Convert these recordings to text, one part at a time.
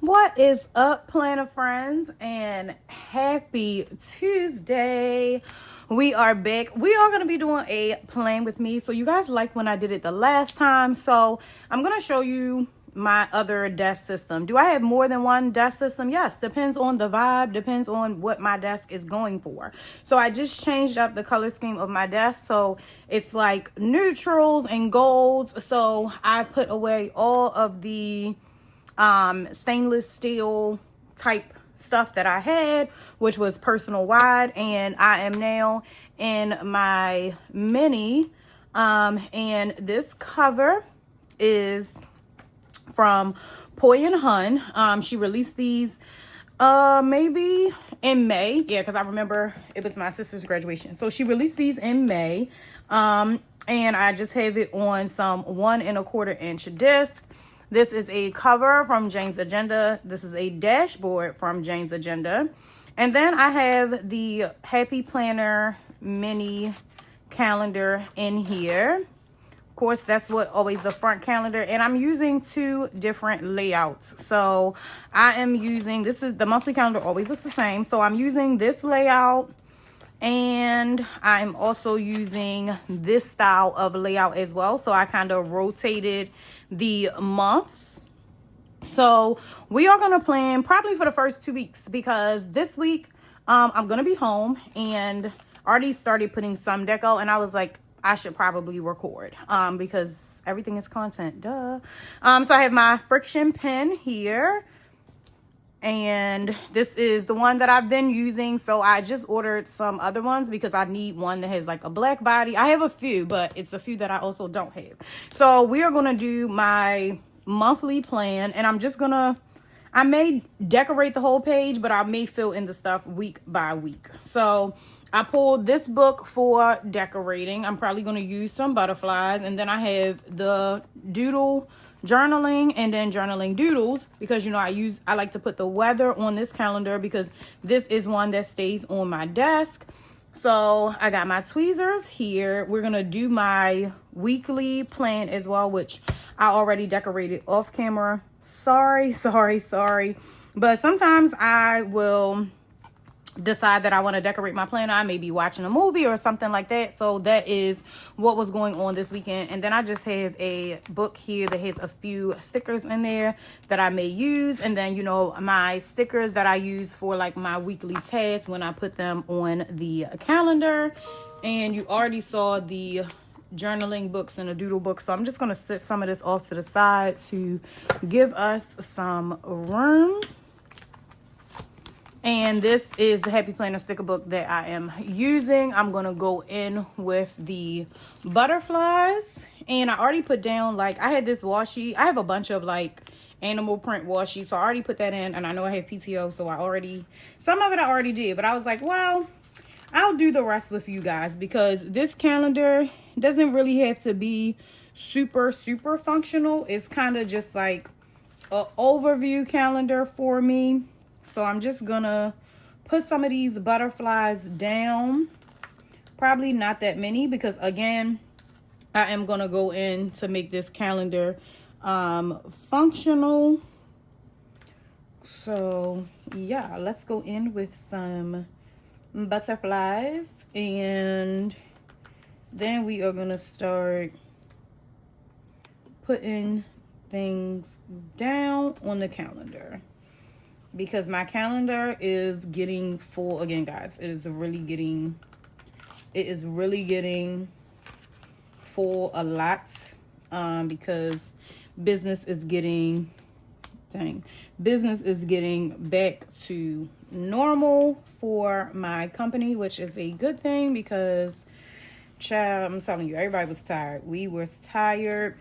What is up, Planner friends, and happy Tuesday. We are back. We are going to be doing a plan with me. So you guys liked when I did it the last time. So I'm going to show you my other desk system. Do I have more than one desk system? Yes, depends on the vibe, depends on what my desk is going for. So I just changed up the color scheme of my desk. So it's like neutrals and golds. So I put away all of the stainless steel type stuff that I had, which was personal wide, and I am now in my mini. And this cover is from Poi and Hun. She released these maybe in May. Yeah, because I remember it was my sister's graduation. So she released these in May. And I just have it on some 1 1/4 inch disc. This is a cover from Jane's Agenda. This is a dashboard from Jane's Agenda. And then I have the Happy Planner mini calendar in here. Of course, that's what always the front calendar. And I'm using 2 different layouts. So I am using, this is the monthly calendar always looks the same. So I'm using this layout. And I'm also using this style of layout as well. So I kind of rotated the months. So we are going to plan probably for the first 2 weeks, because this week I'm going to be home and already started putting some deco, and I was like, I should probably record because everything is content, duh. So I have my friction pen here. And this is the one that I've been using. So I just ordered some other ones because I need one that has like a black body. I have a few, but it's a few that I also don't have. So we are going to do my monthly plan. And I'm just going to, I may decorate the whole page, but I may fill in the stuff week by week. So I pulled this book for decorating. I'm probably going to use some butterflies. And then I have the doodle journaling and then journaling doodles, because you know I like to put the weather on this calendar because this is one that stays on my desk. So I got my tweezers here. We're gonna do my weekly plan as well, which I already decorated off camera. Sorry, but sometimes I will decide that I want to decorate my planner. I may be watching a movie or something like that. So that is what was going on this weekend. And then I just have a book here that has a few stickers in there that I may use. And then, you know, my stickers that I use for like my weekly tasks when I put them on the calendar. And you already saw the journaling books and the doodle books. So I'm just going to set some of this off to the side to give us some room. And this is the Happy Planner sticker book that I am using. I'm going to go in with the butterflies. And I already put down, like, I had this washi. I have a bunch of, like, animal print washi. So I already put that in. And I know I have PTO. So some of it I already did. But I was like, well, I'll do the rest with you guys. Because this calendar doesn't really have to be super functional. It's kind of just, like, an overview calendar for me. So I'm just gonna put some of these butterflies down. Probably not that many, because again, I am gonna go in to make this calendar functional. So yeah, let's go in with some butterflies, and then we are gonna start putting things down on the calendar. Because my calendar is getting full again, guys. It is really getting full a lot, because business is getting back to normal for my company, which is a good thing, because child, I'm telling you, everybody was tired. We were tired.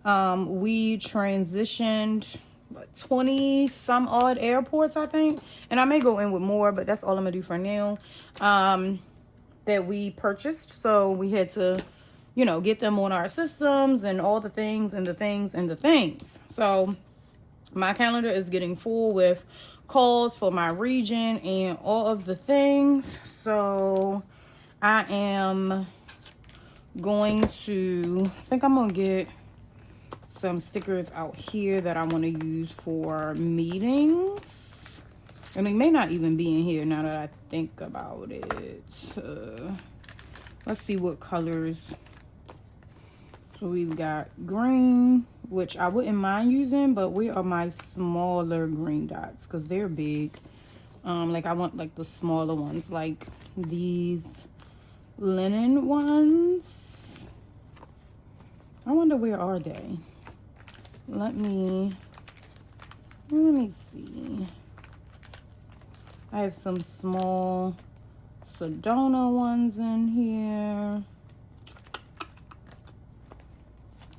We transitioned 20 some odd airports, I think, and I may go in with more, but that's all I'm gonna do for now, that we purchased. So we had to, you know, get them on our systems and all the things and the things. So my calendar is getting full with calls for my region and all of the things. So I am going to, I think I'm gonna get some stickers out here that I want to use for meetings. And it may not even be in here now that I think about it. Let's see what colors. So we've got green, which I wouldn't mind using, but where are my smaller green dots? Because they're big. Like I want like the smaller ones, like these linen ones. I wonder where are they? Let me see. I have some small Sedona ones in here.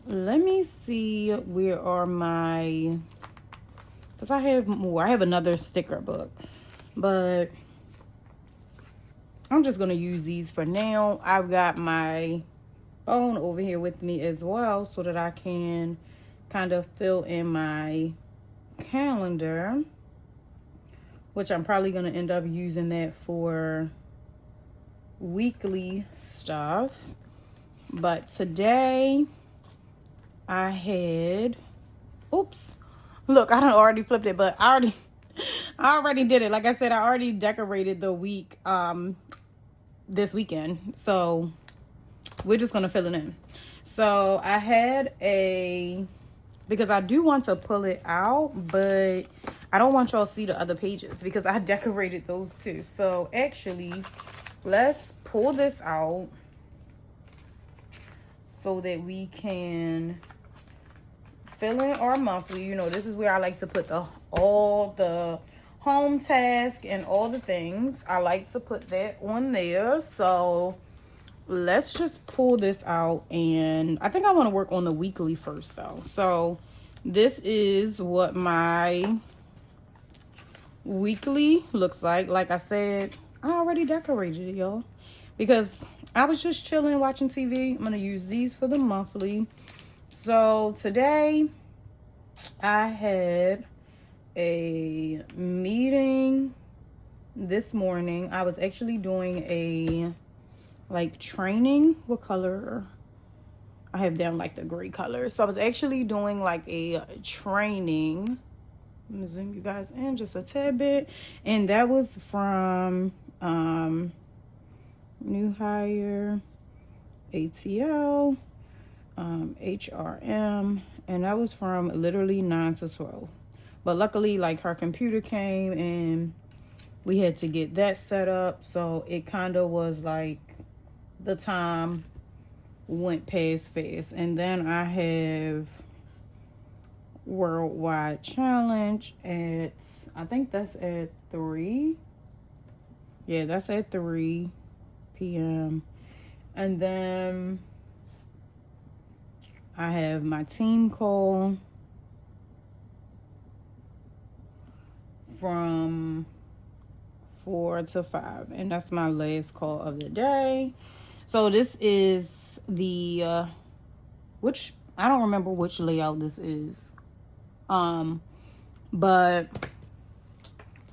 Let me see where are my, because I have more. I have another sticker book, but I'm just going to use these for now. I've got my phone over here with me as well so that I can kind of fill in my calendar, which I'm probably going to end up using that for weekly stuff. But today I had, oops, look, I done already flipped it, but I already did it. Like I said, I already decorated the week this weekend, so we're just gonna fill it in. So I had because I do want to pull it out, but I don't want y'all to see the other pages because I decorated those too. So actually, let's pull this out so that we can fill in our monthly. You know, this is where I like to put all the home task and all the things. I like to put that on there. So let's just pull this out, and I think I want to work on the weekly first though. So this is what my weekly looks like. Like I said, I already decorated it, y'all, because I was just chilling watching TV. I'm gonna use these for the monthly. So today I had a meeting this morning. I was actually doing a like training. What color? I have down like the gray color. So I was actually doing like a training. Let me zoom you guys in just a tad bit. And that was from new hire, ATL, HRM, and that was from literally 9 to 12. But luckily, like, her computer came and we had to get that set up, so it kind of was like the time went past fast. And then I have Worldwide Challenge at, I think that's at 3. Yeah, that's at 3 p.m. And then I have my team call from 4 to 5, and that's my last call of the day. So this is the which I don't remember which layout this is, but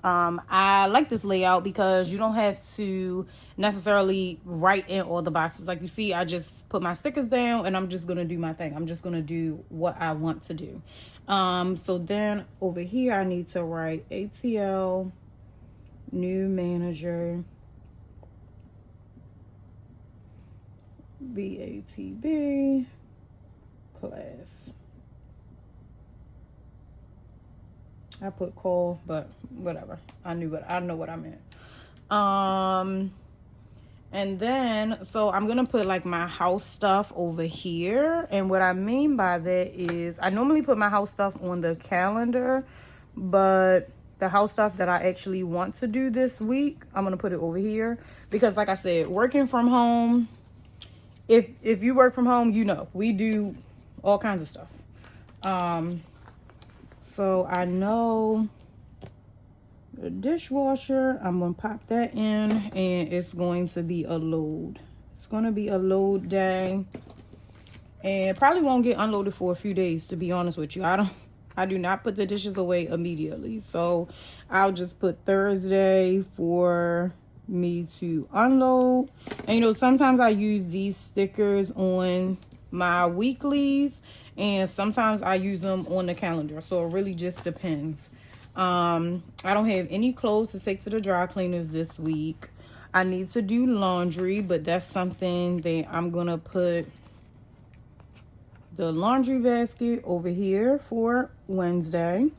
I like this layout because you don't have to necessarily write in all the boxes. Like you see, I just put my stickers down and I'm just gonna do my thing. I'm just gonna do what I want to do. So then over here I need to write ATL, new manager, BATB, class. I put call, but whatever. I know what I meant. And then, so I'm going to put like my house stuff over here. And what I mean by that is I normally put my house stuff on the calendar, but the house stuff that I actually want to do this week, I'm going to put it over here because, like I said, working from home, if you work from home, you know, we do all kinds of stuff. So I know the dishwasher, I'm going to pop that in, and it's going to be a load. It's going to be a load day, and probably won't get unloaded for a few days, to be honest with you. I do not put the dishes away immediately. So I'll just put Thursday for me to unload. And you know, sometimes I use these stickers on my weeklies, and sometimes I use them on the calendar. So it really just depends. I don't have any clothes to take to the dry cleaners this week. I need to do laundry, but that's something that I'm gonna put the laundry basket over here for Wednesday.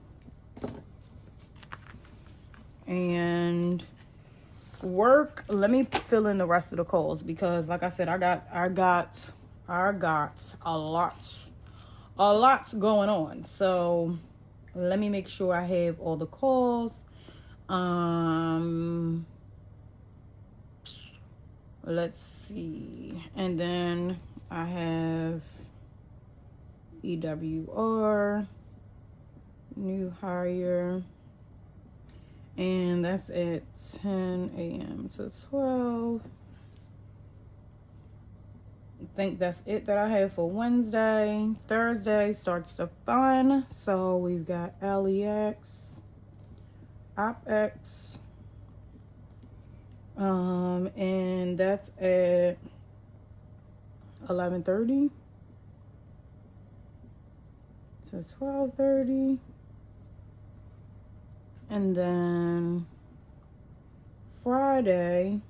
And work, let me fill in the rest of the calls, because like I said, I got a lot going on. So let me make sure I have all the calls. Let's see. And then I have EWR, new hire, and that's at 10 a.m. to 12. I think that's it that I have for Wednesday. Thursday starts the fun. So we've got LEX, OpEx, and that's at 11:30 to 12:30. And then Friday,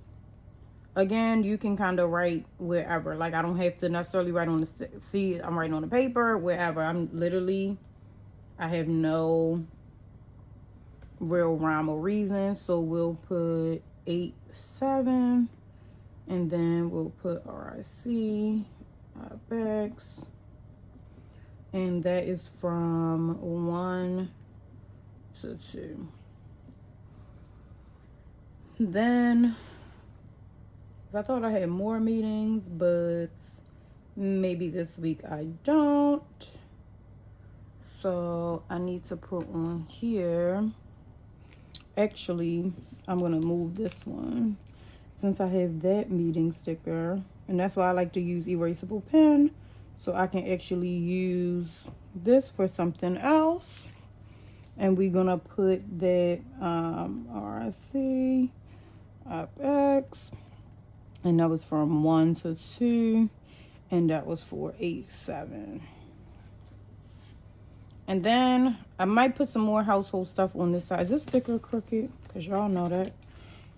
again, you can kind of write wherever. Like, I don't have to necessarily write on the see, I'm writing on the paper, wherever. I have no real rhyme or reason. So we'll put 8/7, and then we'll put RIC, IBEX, and that is from 1 to 2. Then I thought I had more meetings, but maybe this week I don't. So I need to put on here. Actually, I'm gonna move this one since I have that meeting sticker, and that's why I like to use erasable pen, so I can actually use this for something else. And we're gonna put that RIC, IBEX, and that was from 1 to 2, and that was for 8/7. And then I might put some more household stuff on this side. Is this sticker crooked? Because y'all know that.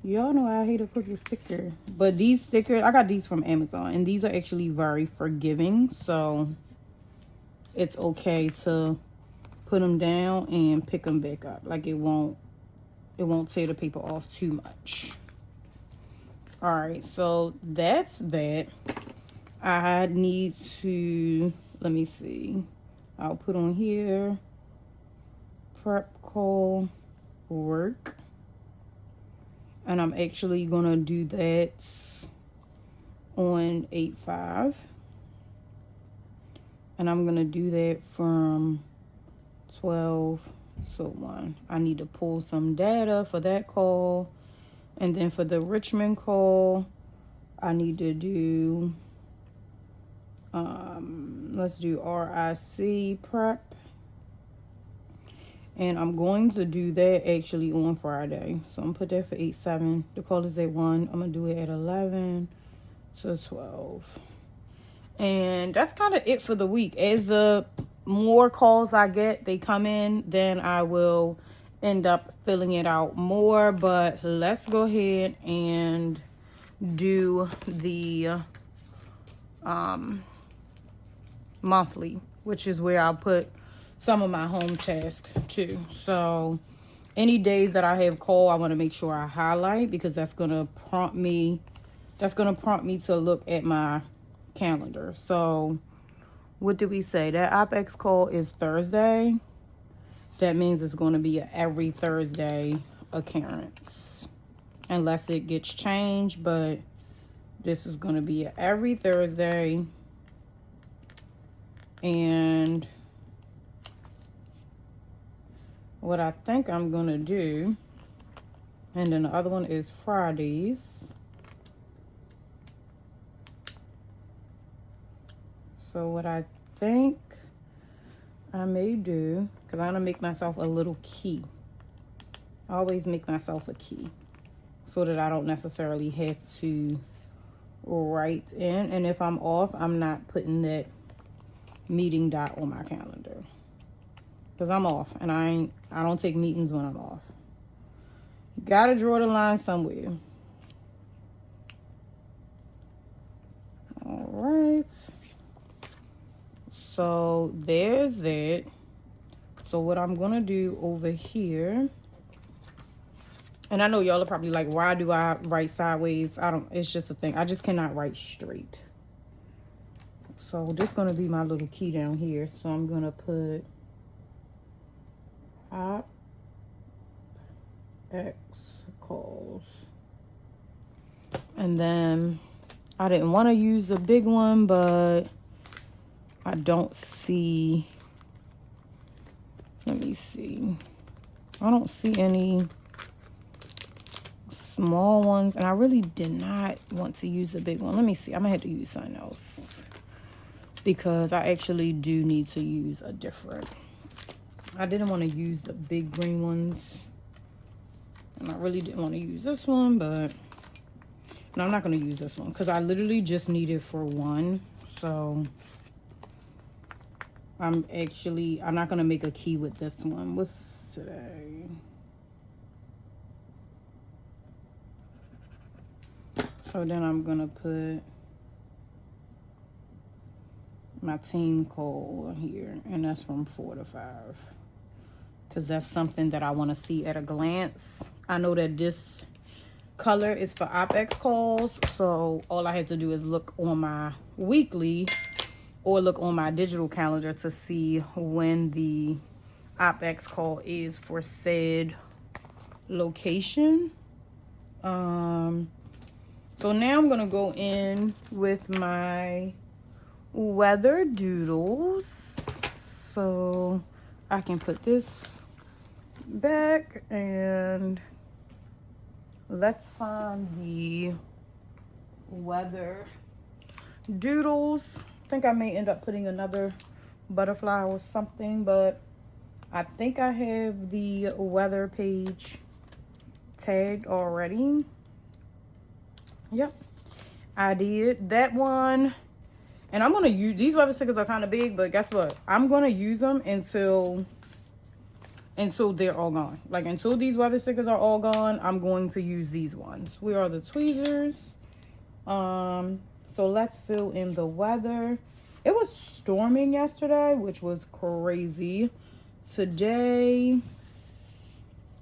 Y'all know I hate a crooked sticker. But these stickers, I got these from Amazon, and these are actually very forgiving. So it's okay to put them down and pick them back up. Like, it won't tear the paper off too much. All right, so that's that. I need to, let me see. I'll put on here prep call work, and I'm actually gonna do that on 8/5, and I'm gonna do that from 12 to 1. I need to pull some data for that call, and then for the Richmond call, I need to do let's do RIC prep, and I'm going to do that actually on Friday. So I'm gonna put that for 8/7. The call is at 1. I'm gonna do it at 11 to 12, and that's kind of it for the week. As the more calls I get, they come in, then I will end up filling it out more. But let's go ahead and do the monthly, which is where I'll put some of my home tasks too. So any days that I have call, I want to make sure I highlight, because that's going to prompt me to look at my calendar. So what did we say? That OpEx call is Thursday. That means it's going to be an every Thursday occurrence, unless it gets changed, but this is going to be an every Thursday. And what I think I'm going to do, and then the other one is Fridays. So what I think I may do, because I'm going to make myself a little key. I always make myself a key so that I don't necessarily have to write in. And if I'm off, I'm not putting that meeting dot on my calendar. Because I'm off, and I don't take meetings when I'm off. Gotta draw the line somewhere. All right. So there's that. So what I'm gonna do over here, and I know y'all are probably like, why do I write sideways? It's just a thing. I just cannot write straight. So this is gonna be my little key down here. So I'm gonna put op X calls. And then I didn't want to use the big one, but I don't see, let me see. I don't see any small ones, and I really did not want to use the big one. Let me see. I'm gonna have to use something else because I actually do need to use a different. I didn't want to use the big green ones, and I really didn't want to use this one, but no, I'm not going to use this one because I literally just need it for one. So I'm not going to make a key with this one. What's today? So then I'm going to put my team call here, and that's from 4 to 5. Because that's something that I want to see at a glance. I know that this color is for OpEx calls, so all I have to do is look on my weekly or look on my digital calendar to see when the OpEx call is for said location. So now I'm gonna go in with my weather doodles, so I can put this back, and let's find the weather doodles. I think I may end up putting another butterfly or something, but I think I have the weather page tagged already. Yep, I did that one. And I'm gonna use these weather stickers are kind of big, but guess what? I'm gonna use them until they're all gone. Like until these weather stickers are all gone, I'm going to use these ones. We are the tweezers. So let's fill in the weather. It was storming yesterday, which was crazy. Today,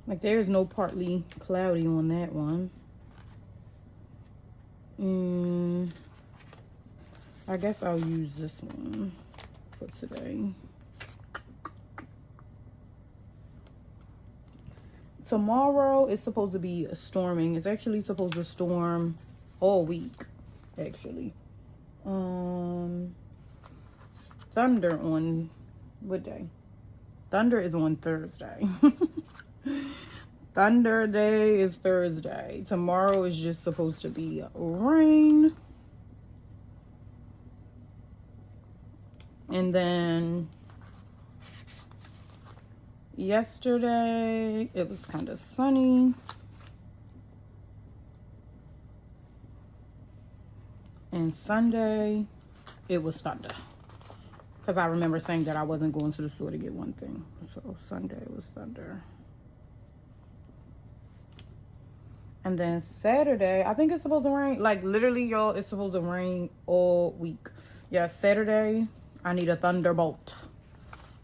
like there's no partly cloudy on that one. I guess I'll use this one for today. Tomorrow is supposed to be storming. It's actually supposed to storm all week, actually. Thunder on what day? Thunder is on Thursday. Thunder day is Thursday. Tomorrow is just supposed to be rain. And then yesterday it was kind of sunny. And Sunday it was thunder. Because I remember saying that I wasn't going to the store to get one thing. So Sunday was thunder. And then Saturday, I think it's supposed to rain. Like literally, y'all, it's supposed to rain all week. Yeah, Saturday, I need a thunderbolt.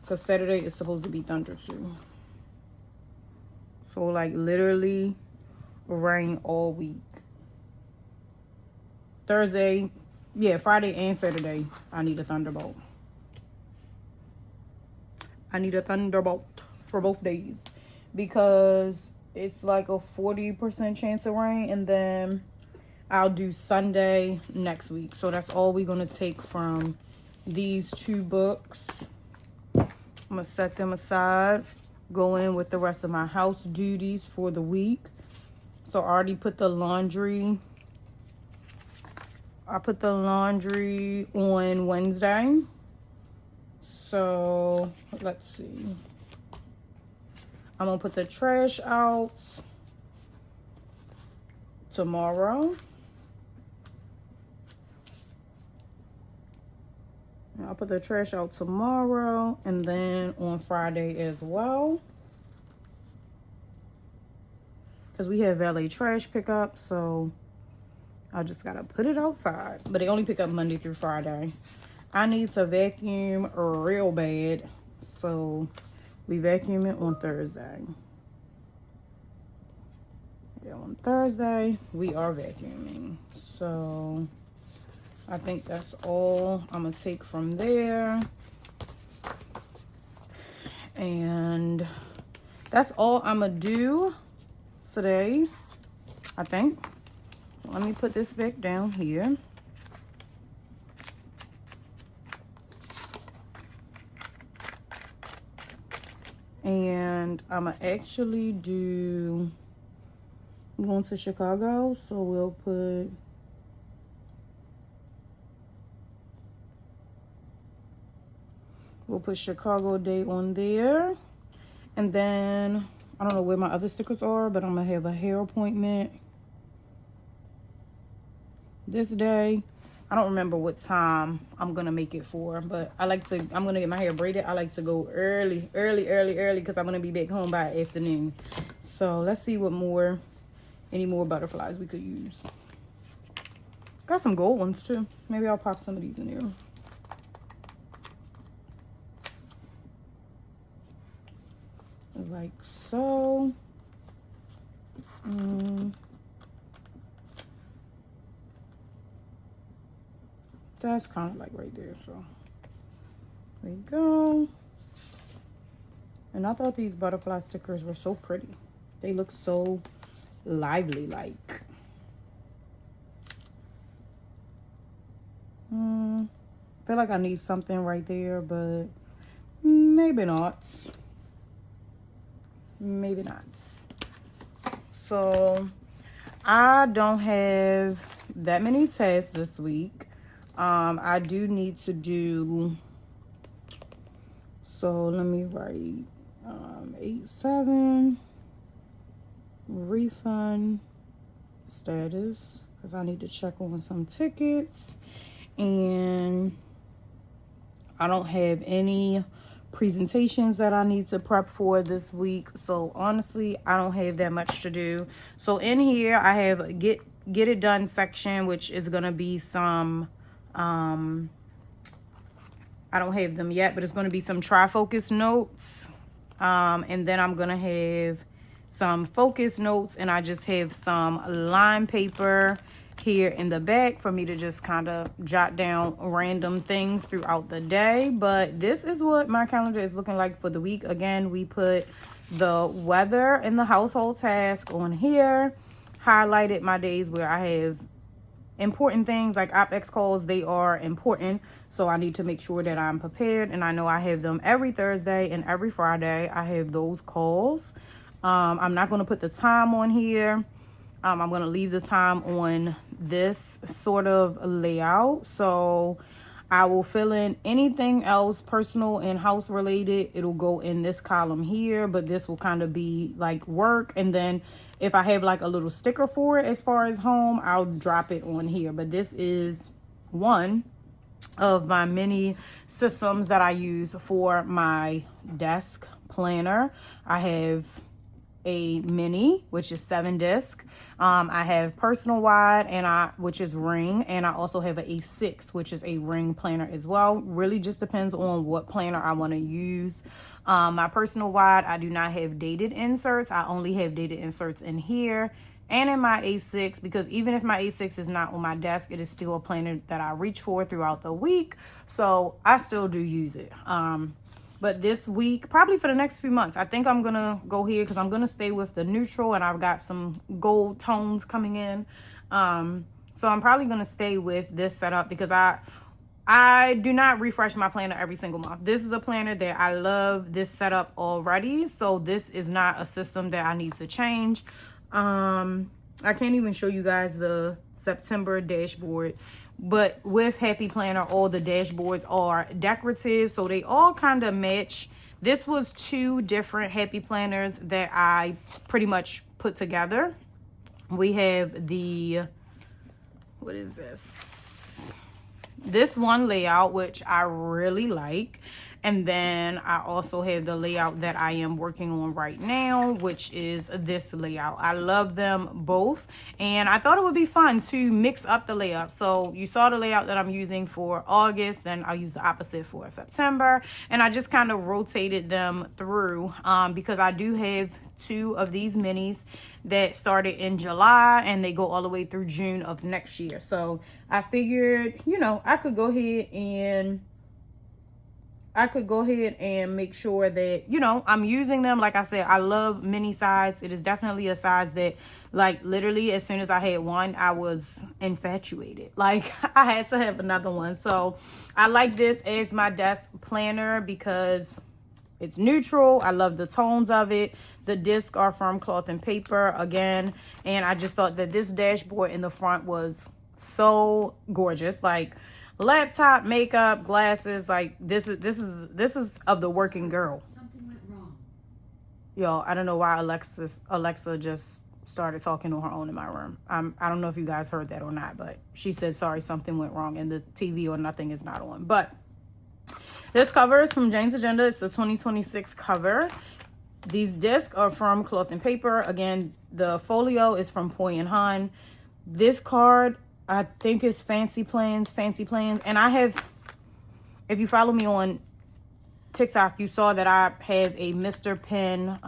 Because Saturday is supposed to be thunder too. So like literally rain all week. Thursday, yeah, Friday and Saturday, I need a thunderbolt. I need a thunderbolt for both days. Because it's like a 40% chance of rain, and then I'll do Sunday next week. So that's all we're going to take from these two books. I'm going to set them aside, go in with the rest of my house duties for the week. So I already put the laundry. I put the laundry on Wednesday. So let's see. I'm going to put the trash out tomorrow. I'll put the trash out tomorrow and then on Friday as well. Because we have valet trash pickup, so I just gotta put it outside. But they only pick up Monday through Friday. I need to vacuum real bad, so we vacuum it on Thursday. Yeah, on Thursday we are vacuuming. So I think that's all I'm gonna take from there. And that's all I'm gonna do today, I think. Let me put this back down here. And I'm gonna actually do, I'm going to Chicago, so we'll put Chicago date on there. And then I don't know where my other stickers are, but I'm gonna have a hair appointment this day. I don't remember what time I'm gonna make it for, but I'm gonna get my hair braided. I like to go early, because I'm gonna be back home by afternoon. So let's see what any more butterflies we could use. Got some gold ones too. Maybe I'll pop some of these in there. Like so. That's kind of like right there, so there we go. And I thought these butterfly stickers were so pretty. They look so lively, like. I feel like I need something right there, but maybe not. Maybe not. So I don't have that many tasks this week. I do need to do, so let me write 8/7 refund status, because I need to check on some tickets. And I don't have any presentations that I need to prep for this week, so honestly I don't have that much to do. So in here I have get it done section, which is gonna be some I don't have them yet, but it's going to be some tri-focus notes, and then I'm going to have some focus notes, and I just have some line paper here in the back for me to just kind of jot down random things throughout the day. But this is what my calendar is looking like for the week. Again, we put the weather and the household task on here, highlighted my days where I have important things like OpEx calls. They are important, so I need to make sure that I'm prepared, and I know I have them every Thursday and every Friday. I have those calls. I'm not going to put the time on here. I'm going to leave the time on this sort of layout, so I will fill in anything else personal and house related. It'll go in this column here, but this will kind of be like work. And then if I have like a little sticker for it as far as home, I'll drop it on here. But this is one of my many systems that I use for my desk planner. I have a mini, which is 7 disc. I have personal wide, which is ring, and I also have an A6, which is a ring planner as well. Really just depends on what planner I want to use. My personal wide, I do not have dated inserts. I only have dated inserts in here and in my A6, because even if my A6 is not on my desk, it is still a planner that I reach for throughout the week, so I still do use it. But this week, probably for the next few months, I think I'm going to go here because I'm going to stay with the neutral, and I've got some gold tones coming in. So I'm probably going to stay with this setup because I do not refresh my planner every single month. This is a planner that I love this setup already, so this is not a system that I need to change. I can't even show you guys the September dashboard. But with Happy Planner, all the dashboards are decorative, so they all kind of match. This was 2 different Happy Planners that I pretty much put together. We have the, what is this? this one layout, which I really like. And then I also have the layout that I am working on right now, which is this layout. I love them both. And I thought it would be fun to mix up the layout. So you saw the layout that I'm using for August, then I'll use the opposite for September. And I just kind of rotated them through because I do have 2 of these minis that started in July and they go all the way through June of next year. So I figured, you know, I could go ahead and make sure that, you know, I'm using them. Like I said, I love mini size. It is definitely a size that, like, literally as soon as I had one, I was infatuated. Like, I had to have another one. So I like this as my desk planner because it's neutral. I love the tones of it. The discs are from cloth and paper again. And I just thought that this dashboard in the front was so gorgeous. Like, laptop, makeup, glasses, like this is of the working girl. Something went wrong. Yo, I don't know why Alexa just started talking on her own in my room. I don't know if you guys heard that or not, but she said sorry, something went wrong and the TV or nothing is not on. But this cover is from Jane's Agenda. It's the 2026 cover. These discs are from cloth and paper. Again, the folio is from Poi and Han. This card, I think, is Fancy Plans. And I have, if you follow me on TikTok, you saw that I have a Mr. Pen,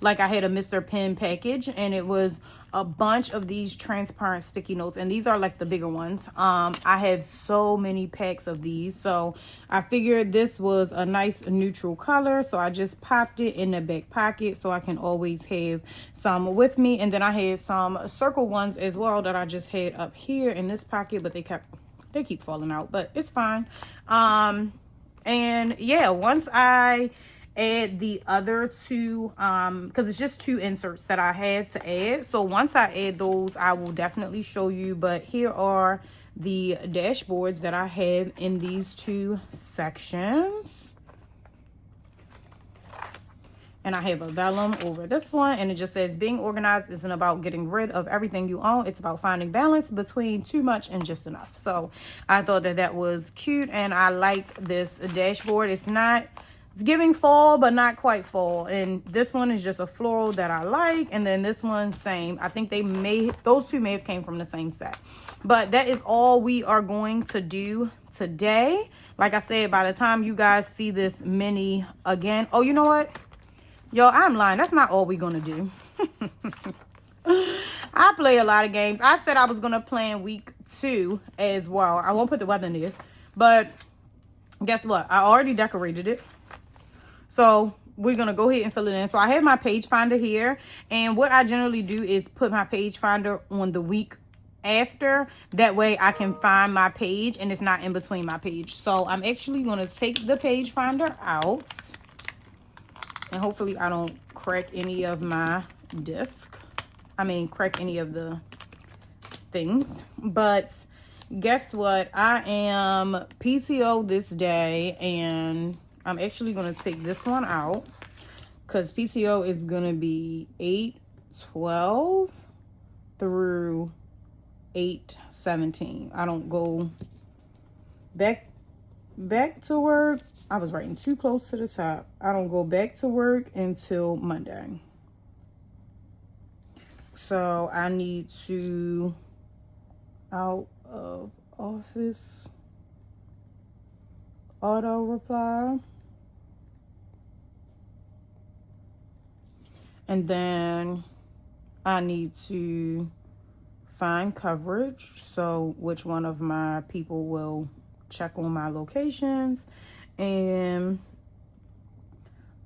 like I had a Mr. Pen package, and it was a bunch of these transparent sticky notes, and these are like the bigger ones. I have so many packs of these, so I figured this was a nice neutral color, so I just popped it in the back pocket so I can always have some with me. And then I had some circle ones as well that I just had up here in this pocket, but they keep falling out, but it's fine. And yeah, once I add the other 2, because it's just 2 inserts that I have to add, so once I add those, I will definitely show you. But here are the dashboards that I have in these 2 sections, and I have a vellum over this one, and it just says being organized isn't about getting rid of everything you own, it's about finding balance between too much and just enough. So I thought that that was cute, and I like this dashboard. It's giving fall, but not quite fall. And this one is just a floral that I like. And then this one, same. I think those 2 may have came from the same set. But that is all we are going to do today. Like I said, by the time you guys see this mini again, oh, you know what? Yo, I'm lying. That's not all we're going to do. I play a lot of games. I said I was going to plan week 2 as well. I won't put the weather in this. But guess what? I already decorated it. So we're going to go ahead and fill it in. So I have my page finder here. And what I generally do is put my page finder on the week after. That way I can find my page and it's not in between my page. So I'm actually going to take the page finder out. And hopefully I don't crack any of my disc. Crack any of the things. But guess what? I am PTO this day, and I'm actually going to take this one out because PTO is going to be 8/12 through 8/17. I don't go back to work. I was writing too close to the top. I don't go back to work until Monday. So I need to out of office auto reply. And then I need to find coverage. So which one of my people will check on my locations. And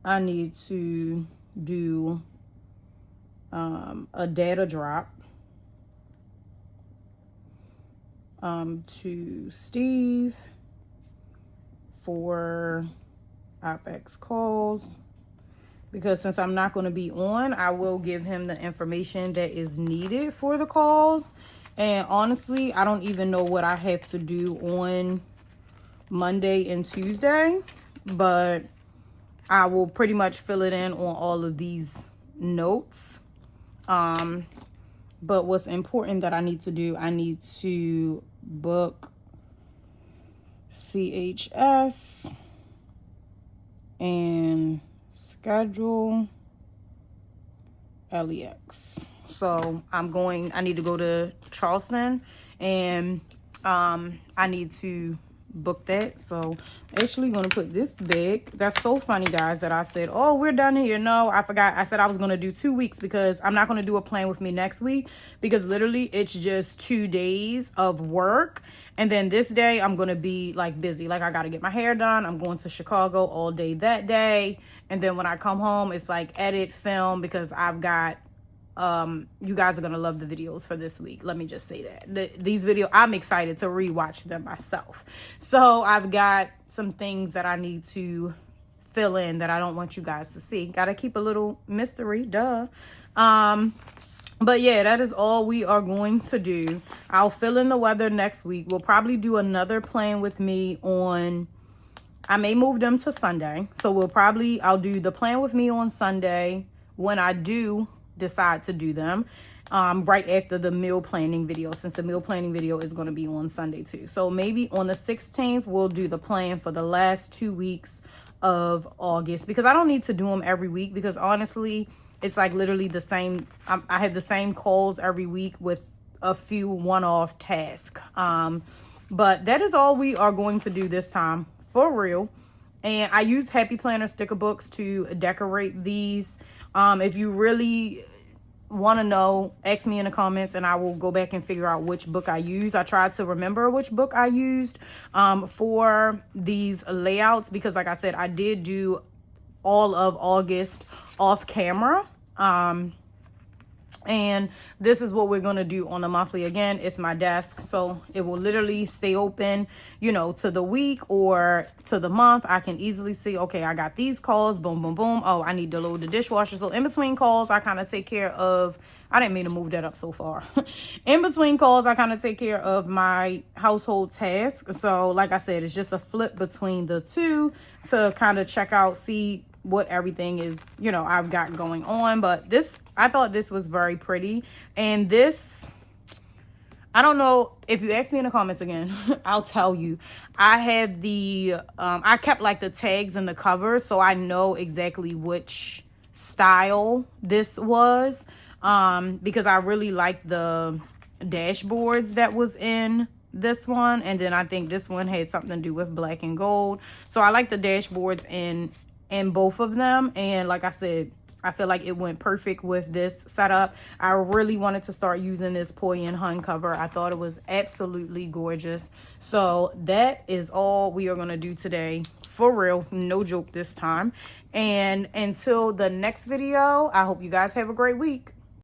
I need to do a data drop to Steve for OpEx calls, because since I'm not going to be on, I will give him the information that is needed for the calls. And honestly, I don't even know what I have to do on Monday and Tuesday, but I will pretty much fill it in on all of these notes. But what's important that I need to do, I need to book CHS and schedule LEX. So I need to go to Charleston, and I need to book that. So actually gonna put this bag. That's so funny, guys, that I said, oh, we're done here. No, I forgot. I said I was gonna do 2 weeks, because I'm not gonna do a plan with me next week, because literally it's just 2 days of work. And then this day I'm gonna be like busy. Like, I gotta get my hair done. I'm going to Chicago all day that day. And then when I come home, it's like edit, film, because I've got you guys are gonna love the videos for this week. Let me just say that these videos, I'm excited to rewatch them myself. So I've got some things that I need to fill in that I don't want you guys to see. Gotta keep a little mystery, duh. But yeah, that is all we are going to do. I'll fill in the weather next week. We'll probably do another plan with me on, I may move them to Sunday. So I'll do the plan with me on Sunday when I do decide to do them, right after the meal planning video, since the meal planning video is going to be on Sunday too. So maybe on the 16th, we'll do the plan for the last 2 weeks of August, because I don't need to do them every week, because honestly, it's like literally the same. I have the same calls every week with a few one-off tasks. But that is all we are going to do this time, for real. And I used Happy Planner sticker books to decorate these. If you really want to know, ask me in the comments and I will go back and figure out which book I used. I tried to remember which book I used for these layouts, because like I said, I did do all of August off camera. And this is what we're going to do on the monthly. Again, it's my desk, so it will literally stay open, you know, to the week or to the month. I can easily see, okay, I got these calls, boom, boom, boom. Oh, I need to load the dishwasher. So in between calls, I kind of take care of, I didn't mean to move that up so far. In between calls, I kind of take care of my household tasks. So like I said, it's just a flip between the two to kind of check out, see what everything is, you know, I've got going on. But this, I thought this was very pretty. And this, I don't know, if you ask me in the comments again, I'll tell you. I had the I kept like the tags and the covers, so I know exactly which style this was, because I really liked the dashboards that was in this one. And then I think this one had something to do with black and gold, so I like the dashboards in both of them. And like I said, I feel like it went perfect with this setup. I really wanted to start using this Poi and Hun cover. I thought it was absolutely gorgeous. So that is all we are going to do today, for real, no joke this time. And until the next video, I hope you guys have a great week.